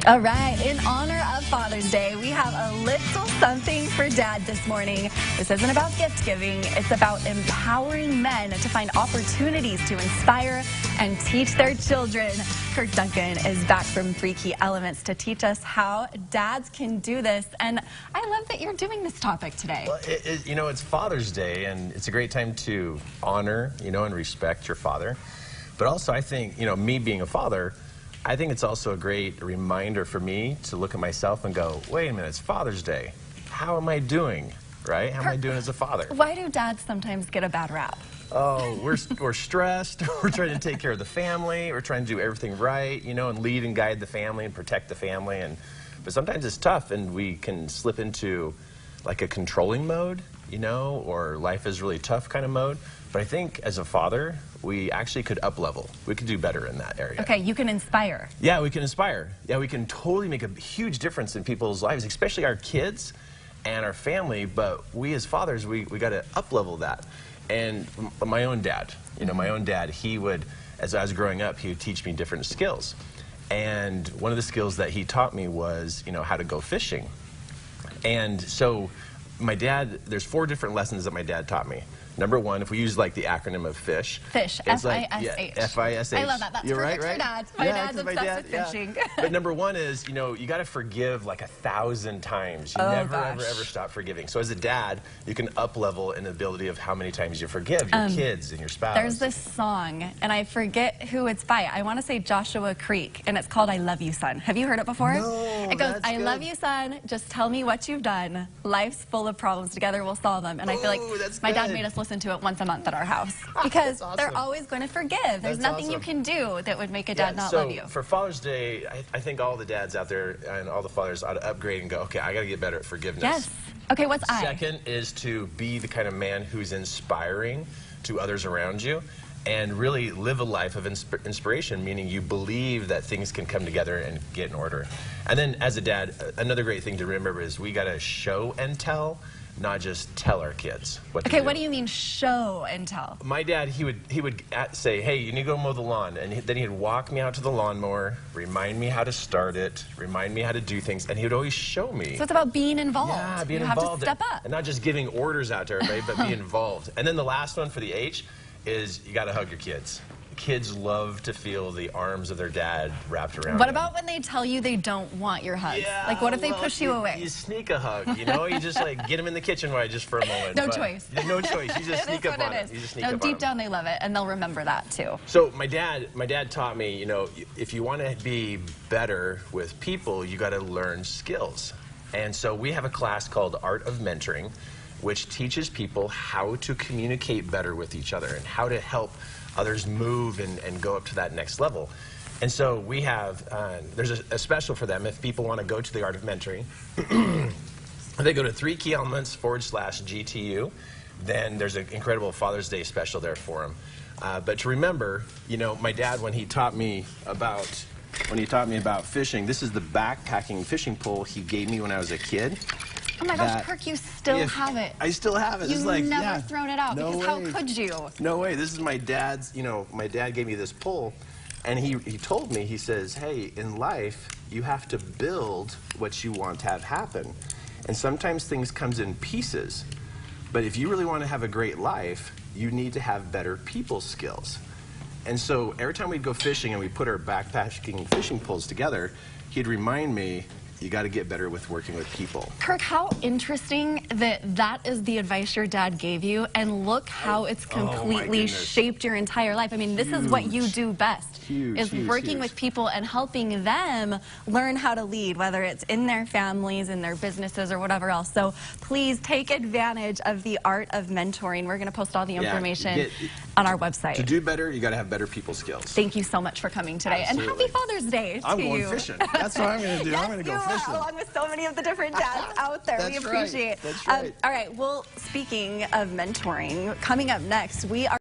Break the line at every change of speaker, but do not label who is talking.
All right, in honor of Father's Day, we have a little something for Dad this morning. This isn't about gift giving, it's about empowering men to find opportunities to inspire and teach their children. Kirk Duncan is back from 3 Key Elements to teach us how dads can do this. And I love that you're doing this topic today.
Well, it's Father's Day, and it's a great time to honor, and respect your father. But also, I think, me being a father, I think it's also a great reminder for me to look at myself and go, wait a minute, it's Father's Day. How am I doing, right? How am I doing as a father?
Why do dads sometimes get a bad rap?
Oh, we're stressed. We're trying to take care of the family. We're trying to do everything right, and lead and guide the family and protect the family. But sometimes it's tough, and we can slip into like a controlling mode, or life is really tough kind of mode. But I think as a father, we actually could up-level. We could do better in that area.
Okay, you can inspire.
Yeah, we can inspire. Yeah, we can totally make a huge difference in people's lives, especially our kids and our family. But we as fathers, we got to up-level that. And my own dad, he would, as I was growing up, he would teach me different skills. And one of the skills that he taught me was, how to go fishing. And so my dad, there's 4 different lessons that my dad taught me. Number 1, if we use like the acronym of FISH.
FISH, F-I-S-H.
F-I-S-H.
I love that. That's perfect for dads. My dad's obsessed with fishing.
But number 1 is, you got to forgive like 1,000 times. You never, ever stop forgiving. So as a dad, you can up-level in the ability of how many times you forgive your kids and your spouse.
There's this song, and I forget who it's by. I want to say Joshua Creek, and it's called I Love You, Son. Have you heard it before?
No,
it goes, I love you, son. Just tell me what you've done. Life's full of problems. Together we'll solve them. And I feel like my dad made us listen to it once a month at our house because they're always going to forgive. There's nothing you can do that would make a dad not love you.
For Father's Day, I think all the dads out there and all the fathers ought to upgrade and go, okay, I got to get better at forgiveness.
Yes. Okay, what's I?
Second is to be the kind of man who's inspiring to others around you and really live a life of inspiration, meaning you believe that things can come together and get in order. And then as a dad, another great thing to remember is we got to show and tell, not just tell our kids what to do.
Okay, what do you mean show and tell?
My dad, he would say, hey, you need to go mow the lawn. And then he'd walk me out to the lawnmower, remind me how to start it, remind me how to do things, and he would always show me.
So it's about being involved.
Yeah, being
involved. You have to step up.
And not just giving orders out to everybody, but be involved. And then the last one for the H is you got to hug your kids. Kids love to feel the arms of their dad wrapped around
What
them.
about when they tell you they don't want your hug?
Yeah,
like, what if they push you away?
You sneak a hug, You just like get them in the kitchen just for a moment.
No choice.
No choice. You just sneak up on them.
No, deep down they love it, and they'll remember that too.
So my dad taught me, if you want to be better with people, you got to learn skills. And so we have a class called Art of Mentoring, which teaches people how to communicate better with each other and how to help others move and go up to that next level. And so we have, there's a special for them if people want to go to the Art of Mentoring. They go to 3keyelements/GTU. Then there's an incredible Father's Day special there for them. But to remember, my dad, when he taught me about fishing, this is the backpacking fishing pole he gave me when I was a kid.
Oh my gosh, Kirk, you still have it.
I still have it.
You've never thrown it out, because how could you?
No way. This is my dad's, my dad gave me this pole, and he told me, he says, hey, in life, you have to build what you want to have happen. And sometimes things comes in pieces. But if you really want to have a great life, you need to have better people skills. And so every time we'd go fishing and we put our backpacking fishing poles together, he'd remind me, you got to get better with working with people.
Kirk, how interesting that is the advice your dad gave you, and look how it's completely shaped your entire life. I mean, this is what you do best. Is working with people and helping them learn how to lead, whether it's in their families, in their businesses, or whatever else. So please take advantage of the Art of Mentoring. We're going to post all the information on our website.
To do better, you got to have better people skills.
Thank you so much for coming today.
Absolutely.
And happy Father's Day to you.
I'm going fishing. That's what I'm going to do.
Yes,
I'm going to go fishing.
Along with so many of the different dads out there. We appreciate it.
That's right.
All right, well, speaking of mentoring, coming up next, we are